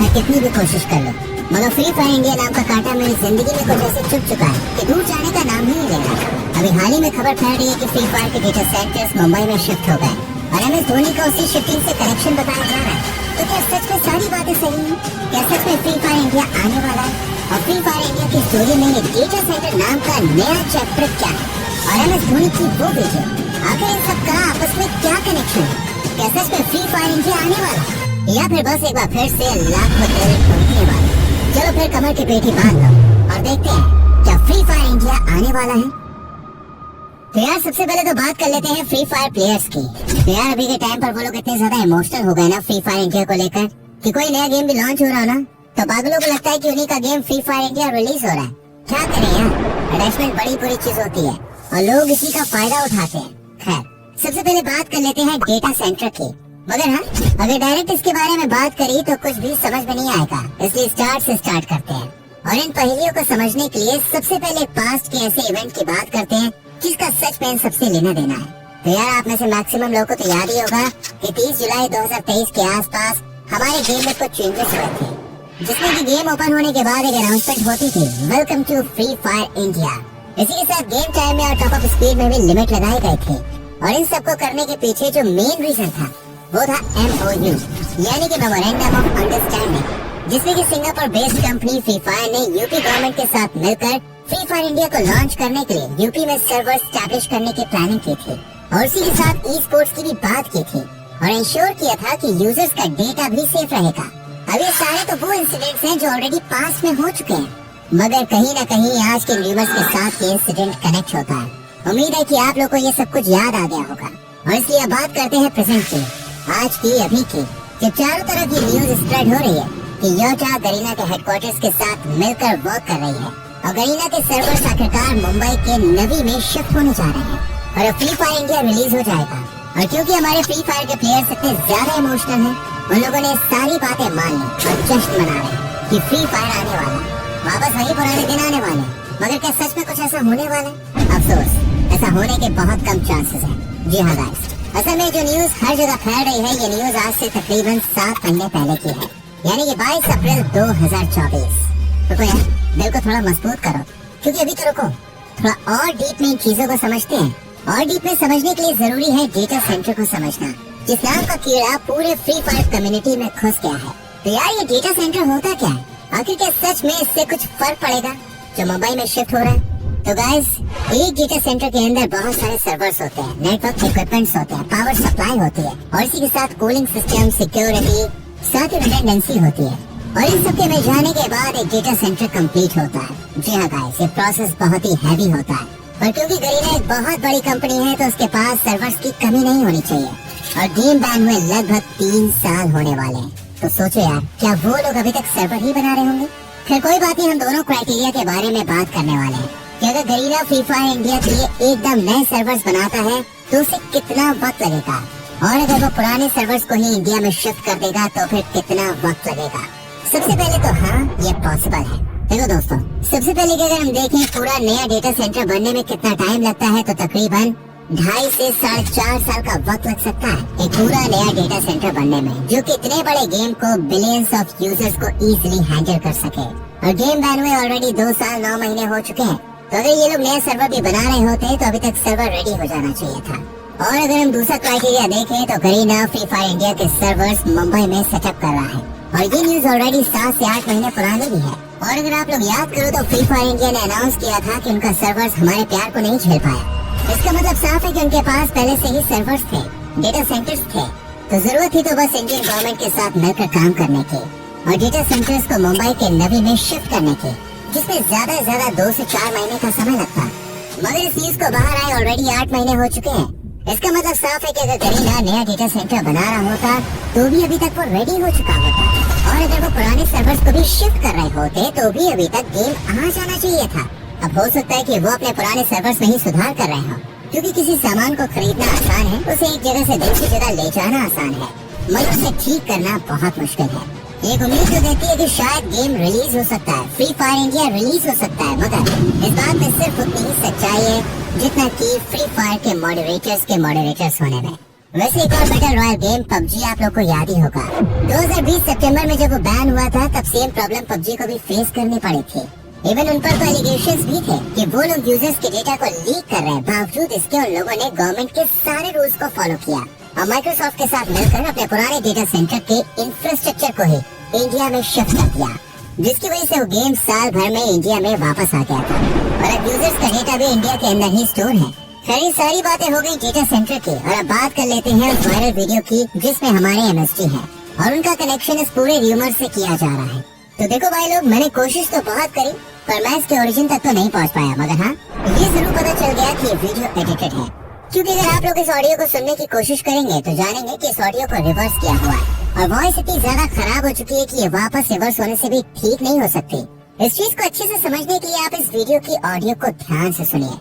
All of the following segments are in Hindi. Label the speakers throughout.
Speaker 1: मैं कितनी भी कोशिश कर लूं, मगर फ्री फायर इंडिया नाम का कांटा मेरी जिंदगी में कुछ ऐसे चुभ चुका है कि दूर जाने का नाम ही नहीं ले रहा। अभी हाल ही में खबर फैल रही है कि फ्री फायर के डेटा सेंटर्स मुंबई में शिफ्ट हो गए और MS धोनी का उसी शिफ्टिंग से कनेक्शन बताया जा रहा है। तो क्या सच में सारी बातें सही हैं? क्या सच में फ्री फायर इंडिया आने वाला है? और फ्री फायर इंडिया की स्टोरी में ये डेटा सेंटर नाम का नया चैप्टर क्या है? और MS धोनी की वो वीडियो, आखिर इन सब का आपस में क्या कनेक्शन है? क्या सच में फ्री फायर इंडिया आने वाला है या फिर बस एक बार फिर से लाखों दिल टूटने वाला? चलो फिर कमर की पेटी बांध लो और देखते हैं क्या फ्री फायर इंडिया आने वाला है। तो यार सबसे पहले तो बात कर लेते हैं फ्री फायर प्लेयर्स की। तो यार अभी के टाइम पर वो लोग इतने ज्यादा इमोशनल हो गए ना फ्री फायर इंडिया को लेकर कि कोई नया गेम भी लॉन्च हो रहा हो ना तो पागलों को लगता है कि उन्हीं का game free Fire India release हो रहा है। क्या करें यार, अटैचमेंट बड़ी बुरी चीज होती है और लोग इसी का फायदा उठाते हैं। खैर सबसे पहले बात कर लेते हैं डेटा सेंटर की। मगर हाँ, अगर डायरेक्ट इसके बारे में बात करी तो कुछ भी समझ में नहीं आएगा, इसलिए स्टार्ट से स्टार्ट करते हैं और इन पहेलियों को समझने के लिए सबसे पहले पास्ट के ऐसे इवेंट की बात करते हैं जिसका सच में सबसे लेना देना है। तो यार आप में से मैक्सिमम लोगों को तो याद ही होगा कि 30 जुलाई 2023 के आसपास हमारे गेम में कुछ चेंजेस हुए थे, जिसमें कि गेम ओपन होने के बाद एक अनाउंसमेंट होती थी, welcome to Free Fire India. इसी के साथ गेम टाइम में और टॉप अप स्पीड में भी लिमिट लगाए गए थे और इन सबको करने के पीछे जो मेन रीजन था वो था MOU यानी कि मेमोरेंडम ऑफ अंडरस्टैंडिंग, जिसमें कि Singapore based company free fire ने यूपी गवर्नमेंट के साथ मिलकर फ्री फायर इंडिया को लॉन्च करने के लिए यूपी में सर्वर स्टैब्लिश करने की प्लानिंग की थी और इसी के साथ ई स्पोर्ट्स की भी बात की थी और इंश्योर किया था कि यूजर्स का डेटा भी सेफ रहेगा। अब ये सारे तो वो इंसिडेंट्स हैं जो ऑलरेडी पास में हो चुके हैं, मगर कहीं न कहीं आज के न्यूज़ के साथ ये इंसिडेंट कनेक्ट होता है। उम्मीद है कि आप लोग को ये सब कुछ याद आ गया होगा और इसलिए अब बात करते हैं प्रेजेंट की, आज की अभी की, जब चारों तरफ ये न्यूज स्प्रेड हो रही है कि योटा गरीना के हेडक्वार्टर्स के साथ मिलकर वर्क कर रही है और गरीना के सर्वर्स आखिरकार मुंबई के नवी में शिफ्ट होने जा रहे हैं और अब फ्री फायर इंडिया रिलीज हो जाएगा। और क्योंकि हमारे फ्री फायर के प्लेयर्स इतने ज्यादा इमोशनल हैं, उन लोगों ने सारी बातें मान ली और जश्न मना रहे हैं कि फ्री फायर आने वाला है, वापस वही पुराने दिन आने वाले हैं। मगर क्या सच में कुछ ऐसा होने वाला है? अफसोस, ऐसा होने के बहुत कम चांसेस हैं। जी हाँ गाइस, असल में जो न्यूज हर जगह फैल रही है ये न्यूज आज से तकरीबन 7 महीने पहले की है, यानी कि 22 अप्रैल 2024। रुको यार, दिल को थोड़ा मजबूत करो क्योंकि अभी तो रुको, थोड़ा और डीप में इन चीजों को समझते हैं। और डीप में समझने के लिए जरूरी है डेटा सेंटर को समझना, जिस नाम का कीड़ा पूरे फ्री फायर कम्युनिटी में घुस गया है। तो यार ये डेटा सेंटर होता क्या है? आखिर क्या सच में इससे कुछ फर्क पड़ेगा जो मुंबई में शिफ्ट हो रहा है? तो गाइस, एक डेटा सेंटर के अंदर बहुत सारे सर्वर्स होते हैं, नेटवर्क इक्विपमेंट्स होते हैं, पावर सप्लाई होती है और इसी के साथ कूलिंग सिस्टम, सिक्योरिटी, साथ ही रिडंडेंसी होती है और इन सब के मिल जाने के बाद एक डेटा सेंटर कंप्लीट होता है। जी हाँ गाइस, ये प्रोसेस बहुत ही हैवी होता है और क्योंकि गरीना एक बहुत बड़ी कंपनी है तो उसके पास सर्वर्स की कमी नहीं होनी चाहिए और गेम बैन हुए लगभग 3 साल होने वाले हैं। तो सोचो यार, क्या वो लोग अभी तक सर्वर ही बना रहे होंगे? फिर कोई बात नहीं, हम दोनों क्राइटेरिया के बारे में बात करने वाले हैं कि अगर गरीना फ्री फायर इंडिया के लिए एकदम नए सर्वर्स बनाता है तो उसे कितना वक्त लगेगा और अगर वो पुराने सर्वर्स को ही इंडिया में शिफ्ट कर देगा तो फिर कितना वक्त लगेगा। सबसे पहले तो हाँ, ये पॉसिबल है। देखो दोस्तों, सबसे पहले कि अगर हम देखें पूरा नया डेटा सेंटर बनने में कितना टाइम लगता है तो तकरीबन 2.5 से 4.5 साल का वक्त लग सकता है एक पूरा नया डेटा सेंटर बनने में, जो कि इतने बड़े गेम को बिलियंस ऑफ यूजर्स को इजीली हैंडल कर सके। और गेम बैन हुए ऑलरेडी 2 साल 9 महीने हो चुके हैं, तो अगर ये लोग नया सर्वर भी बना रहे होते तो अभी तक सर्वर रेडी हो जाना चाहिए था। और अगर हम दूसरा क्राइटेरिया देखें तो गरीना फ्री फायर इंडिया के सर्वर्स मुंबई में सेटअप कर रहा है और ये न्यूज ऑलरेडी 7 से 8 महीने पुरानी भी है। और अगर आप लोग याद करो तो फ्री फायर इंडिया ने अनाउंस किया था कि उनका सर्वर्स हमारे प्यार को नहीं झेल पाया। इसका मतलब साफ है कि उनके पास पहले से ही सर्वर्स थे, डेटा सेंटर्स थे, तो जरूरत थी तो बस इंडियन गवर्नमेंट के साथ मिलकर काम करने की और डेटा सेंटर्स को मुंबई के नवी में शिफ्ट करने की, जिसमें ज्यादा से ज्यादा 2 से 4 महीने का समय लगता। मगर इस न्यूज को बाहर आए ऑलरेडी 8 महीने हो चुके हैं। इसका मतलब साफ है कि अगर गरीना नया डेटा सेंटर बना रहा होता तो भी अभी तक वो रेडी हो चुका होता और अगर वो पुराने सर्वर्स को भी शिफ्ट कर रहे होते तो भी अभी तक गेम आ जाना चाहिए था। अब हो सकता है कि वो अपने पुराने सर्वर्स में ही सुधार कर रहे हो, क्योंकि किसी सामान को खरीदना आसान है, उसे एक जगह से दूसरी जगह ले जाना आसान है, मगर उसे ठीक करना बहुत मुश्किल है। एक उम्मीद तो देती है कि शायद गेम रिलीज हो सकता है, फ्री फायर इंडिया रिलीज हो सकता है, मगर इस बात में सिर्फ उतनी ही सच्चाई है जितना कि फ्री फायर के मॉडरेटर्स होने में। वैसे एक और बैटल रॉयल गेम पबजी आप लोग को याद ही होगा। 2020 सितंबर में जब वो बैन हुआ था तब सेम प्रॉब्लम पबजी को भी फेस करनी पड़ी थी। इवन उन पर तो एलिगेशंस भी थे कि वो लोग यूजर्स के डेटा को लीक कर रहे हैं। बावजूद इसके उन लोगों ने गवर्नमेंट के सारे रूल्स को फॉलो किया और माइक्रोसॉफ्ट के साथ मिलकर अपने पुराने डेटा सेंटर के इंफ्रास्ट्रक्चर को ही इंडिया में शिफ्ट कर दिया, जिसकी वजह से वो गेम साल भर में इंडिया में वापस आ गया था और अब यूजर्स का डेटा भी इंडिया के अंदर ही स्टोर है। खैर सारी बातें हो गई डेटा सेंटर की और अब बात कर लेते हैं उस वायरल वीडियो की जिसमें हमारे एमएसटी है और उनका कनेक्शन इस पूरे र्यूमर से किया जा रहा है। तो देखो भाई लोग, मैंने कोशिश तो बहुत करी पर मैं इसके ओरिजिन तक तो नहीं पहुंच पाया, मगर हाँ ये जरूर पता चल गया कि ये वीडियो एडिटेड है। क्योंकि अगर आप लोग इस ऑडियो को सुनने की कोशिश करेंगे तो जानेंगे कि इस ऑडियो को रिवर्स किया हुआ है और वॉइस इतनी ज्यादा खराब हो चुकी है कि ये वापस रिवर्स होने से भी ठीक नहीं हो सकती। इस चीज को अच्छे से समझने के लिए आप इस वीडियो की ऑडियो को ध्यान से सुनिए।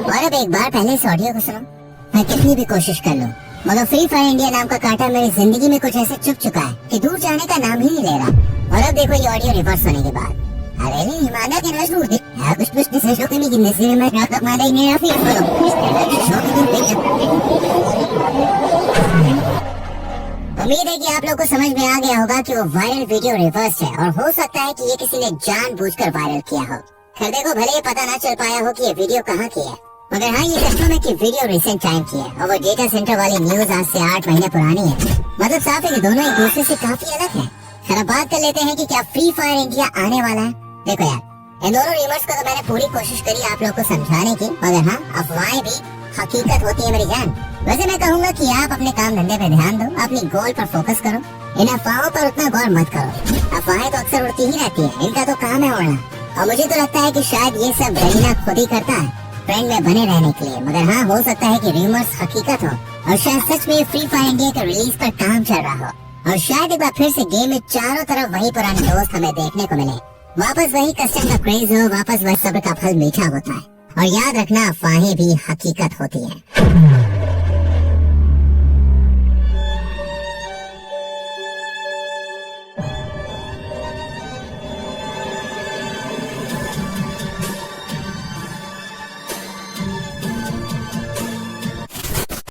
Speaker 1: और अब एक बार पहले इस ऑडियो को सुनो। मैं कितनी भी कोशिश कर लूं मगर फ्री फायर इंडिया नाम का कांटा मेरी जिंदगी में कुछ ऐसे चुभ चुका है कि दूर जाने का नाम ही नहीं ले रहा। और अब देखो ये ऑडियो रिवर्स होने के बाद अरे नहीं माना के नजर उड़ कुछ शो के नहीं से मैं रात माना ही नहीं फिर उम्मीद है कि आप लोग को समझ में आ गया होगा कि वो वायरल वीडियो रिवर्स है और हो सकता है कि ये किसी ने जानबूझकर वायरल किया हो। खैर देखो, भले ये पता ना चल पाया हो कि ये वीडियो कहाँ की है, मगर हाँ ये कंफर्म है कि वीडियो रिसेंट टाइम की है और वो डेटा सेंटर वाली न्यूज आज से 8 महीने पुरानी है। मतलब साफ है कि दोनों एक दूसरे से काफी अलग है। खैर अब बात कर लेते हैं कि क्या फ्री फायर इंडिया आने वाला है। देखो यार, इन दोनों र्यूमर्स को तो मैंने पूरी कोशिश करी आप लोग को समझाने की, मगर हाँ अफवाहें भी हकीकत होती है मेरी जान। वैसे मैं कहूँगा कि आप अपने काम धंधे पे ध्यान दो, अपनी गोल पर फोकस करो, इन अफवाहों पर उतना गौर मत करो। अफवाहें तो अक्सर उड़ती ही रहती है, इनका तो काम है उड़ना। और मुझे तो लगता है कि शायद ये सब गरीना खुद ही करता है ट्रेंड में बने रहने के लिए। मगर हाँ हो सकता है कि र्यूमर्स हकीकत हो और शायद सच में फ्री फायर इंडिया के रिलीज पर काम चल रहा हो और शायद एक बार फिर से गेम में चारों तरफ वही पुराने दोस्त हमें देखने को मिले। वापस वही कस्टम का क्रेज हो, वापस वही सब्र का फल मीठा होता है। और याद रखना, अफवाहें भी हकीकत होती है।